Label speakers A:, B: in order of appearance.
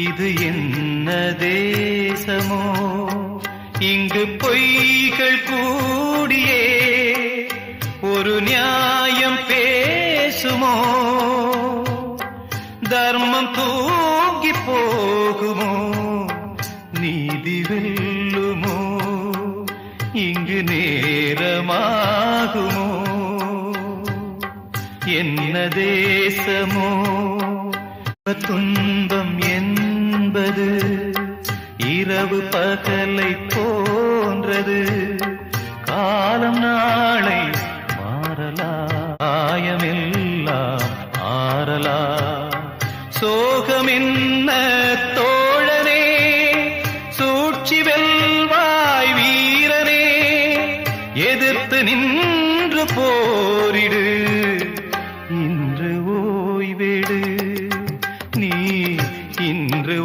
A: இது என்ன தேசமோ இங்கு பொய்கள் கூடியே ஒரு நியாயம் பேசுமோ தர்மம் தூங்கி போகுமோ நீதி வெல்லுமோ இங்கு நேரமாகுமோ என்ன தேசமோ துன்பம் என்பது இரவு பகலை போன்றது காலம் நாளை மாறலாம் காயமெல்லாம் ஆறலாம் சோகம் என்ன தோழனே சூழ்ச்சி வெல்வாய் வீரனே எதிர்த்து நின்று போரிடு இன்று ஓய்வெடு நீ இன்று